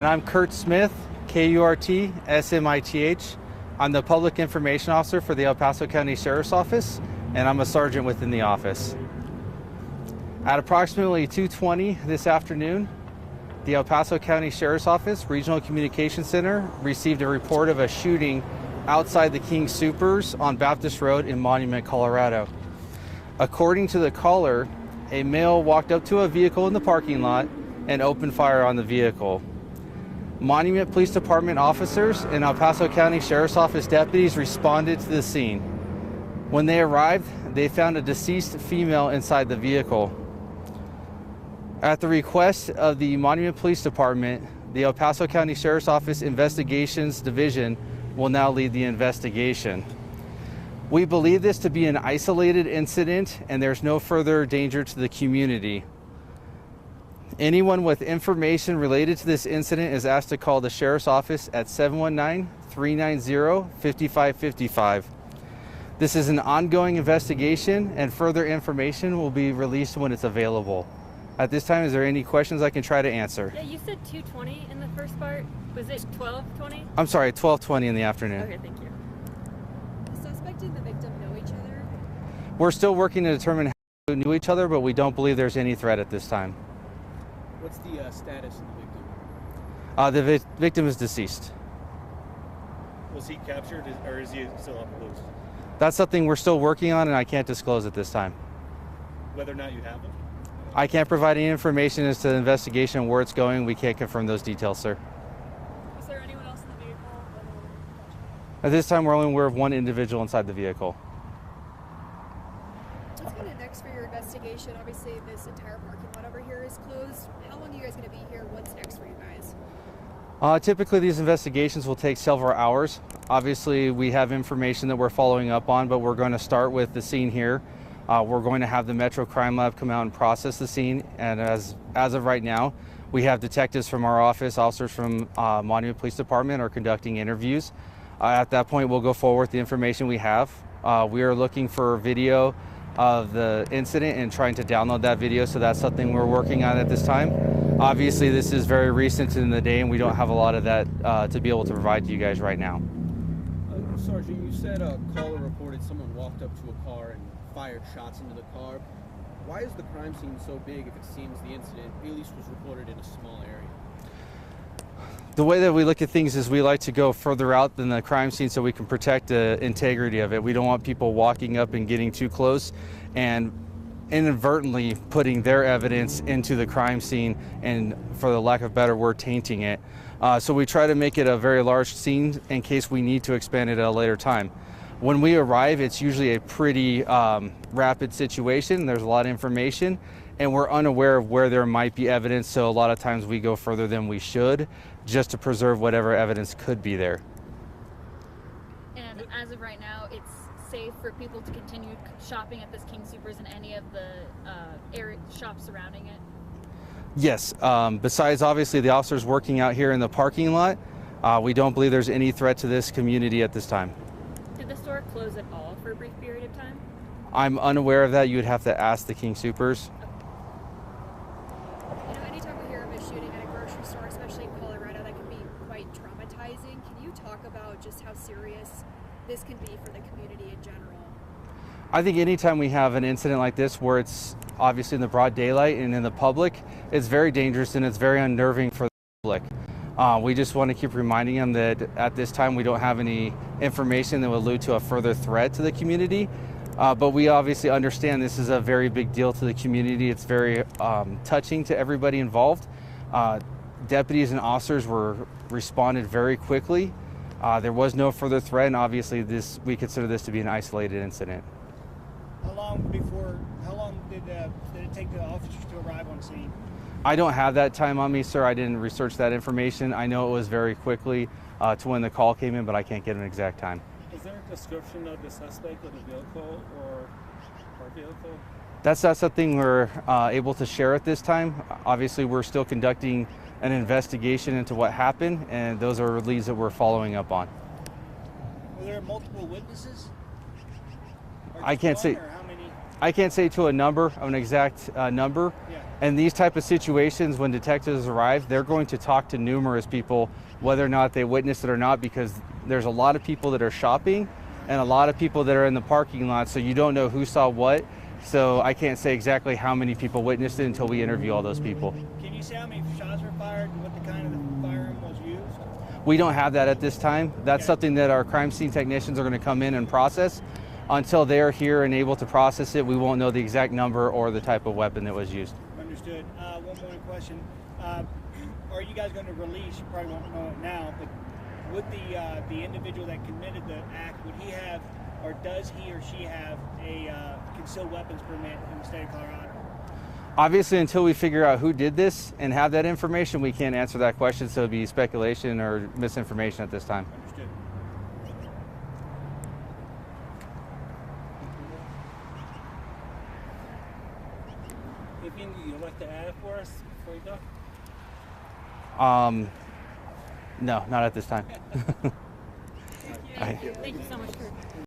And I'm Kurt Smith, K-U-R-T, S-M-I-T-H. I'm the Public Information Officer for the El Paso County Sheriff's Office, and I'm a sergeant within the office. At approximately 2:20 this afternoon, the El Paso County Sheriff's Office Regional Communications Center received a report of a shooting outside the King Soopers on Baptist Road in Monument, Colorado. According to the caller, a male walked up to a vehicle in the parking lot and opened fire on the vehicle. Monument Police Department officers and El Paso County Sheriff's Office deputies responded to the scene. When they arrived, they found a deceased female inside the vehicle. At the request of the Monument Police Department, the El Paso County Sheriff's Office Investigations Division will now lead the investigation. We believe this to be an isolated incident and there's no further danger to the community. Anyone with information related to this incident is asked to call the Sheriff's Office at 719-390-5555. This is an ongoing investigation and further information will be released when it's available. At this time, is there any questions I can try to answer? Yeah, you said 2:20 in the first part. Was it 12:20? I'm sorry, 12:20 in the afternoon. Okay, thank you. The suspect and the victim know each other? We're still working to determine how we knew each other, but we don't believe there's any threat at this time. What's the status of the victim? The victim is deceased. Was he captured or is he still on the loose? That's something we're still working on and I can't disclose at this time. Whether or not you have him? I can't provide any information as to the investigation, where it's going. We can't confirm those details, sir. Was there anyone else in the vehicle? At this time, we're only aware of one individual inside the vehicle. What's kind of next for your investigation? Obviously, this entire parking lot over here is closed. How long are you guys going to be here? What's next for you guys? Typically, these investigations will take several hours. Obviously, we have information that we're following up on, but we're going to start with the scene here. We're going to have the Metro Crime Lab come out and process the scene. And as of right now, we have detectives from our office, officers from Monument Police Department are conducting interviews. At that point, we'll go forward with the information we have. We are looking for video of the incident and trying to download that video, so that's something we're working on at this time. Obviously, this is very recent in the day, and we don't have a lot of that to be able to provide to you guys right now. Sergeant, you said a caller reported someone walked up to a car and fired shots into the car. Why is the crime scene so big if it seems the incident at least was reported in a small area? The way that we look at things is we like to go further out than the crime scene so we can protect the integrity of it. We don't want people walking up and getting too close and inadvertently putting their evidence into the crime scene and, for the lack of a better word, tainting it. So we try to make it a very large scene in case we need to expand it at a later time. When we arrive, it's usually a pretty rapid situation. There's a lot of information and we're unaware of where there might be evidence, so a lot of times we go further than we should just to preserve whatever evidence could be there. And as of right now, it's safe for people to continue shopping at this King Soopers and any of the area shops surrounding it? Yes, besides obviously the officers working out here in the parking lot, we don't believe there's any threat to this community at this time. Did the store close at all for a brief period of time? I'm unaware of that. You would have to ask the King Soopers. You know, anytime we hear of a shooting at a grocery store, especially in Colorado, that can be quite traumatizing. Can you talk about just how serious this can be for the community in general? I think anytime we have an incident like this where it's obviously in the broad daylight and in the public, it's very dangerous and it's very unnerving for the public. We just want to keep reminding them that at this time we don't have any information that would allude to a further threat to the community. But we obviously understand this is a very big deal to the community. It's very touching to everybody involved. Deputies and officers responded very quickly. There was no further threat, and obviously we consider this to be an isolated incident. How long did it take the officers to arrive on scene? I don't have that time on me, sir. I didn't research that information. I know it was very quickly to when the call came in, but I can't get an exact time. Is there a description of the suspect of the vehicle or vehicle? That's not something we're able to share at this time. Obviously, we're still conducting an investigation into what happened, and those are leads that we're following up on. Were there multiple witnesses? I can't say. Or how many? I can't say to a number, an exact number. Yeah. And these type of situations, when detectives arrive, they're going to talk to numerous people, whether or not they witnessed it or not, because there's a lot of people that are shopping and a lot of people that are in the parking lot, so you don't know who saw what. So I can't say exactly how many people witnessed it until we interview all those people. Can you say how many shots were fired and what the kind of the firearm was used? We don't have that at this time. That's Okay. something that our crime scene technicians are going to come in and process. Until they're here and able to process it, we won't know the exact number or the type of weapon that was used. Understood. One more question. Are you guys going to release, you probably won't know it now, but would the individual that committed the act, would he have, or does he or she have a concealed weapons permit in the state of Colorado? Obviously, until we figure out who did this and have that information, we can't answer that question, so it'd be speculation or misinformation at this time. Understood. Anything you'd like to add for us before you go? No, not at this time. Thank you so much for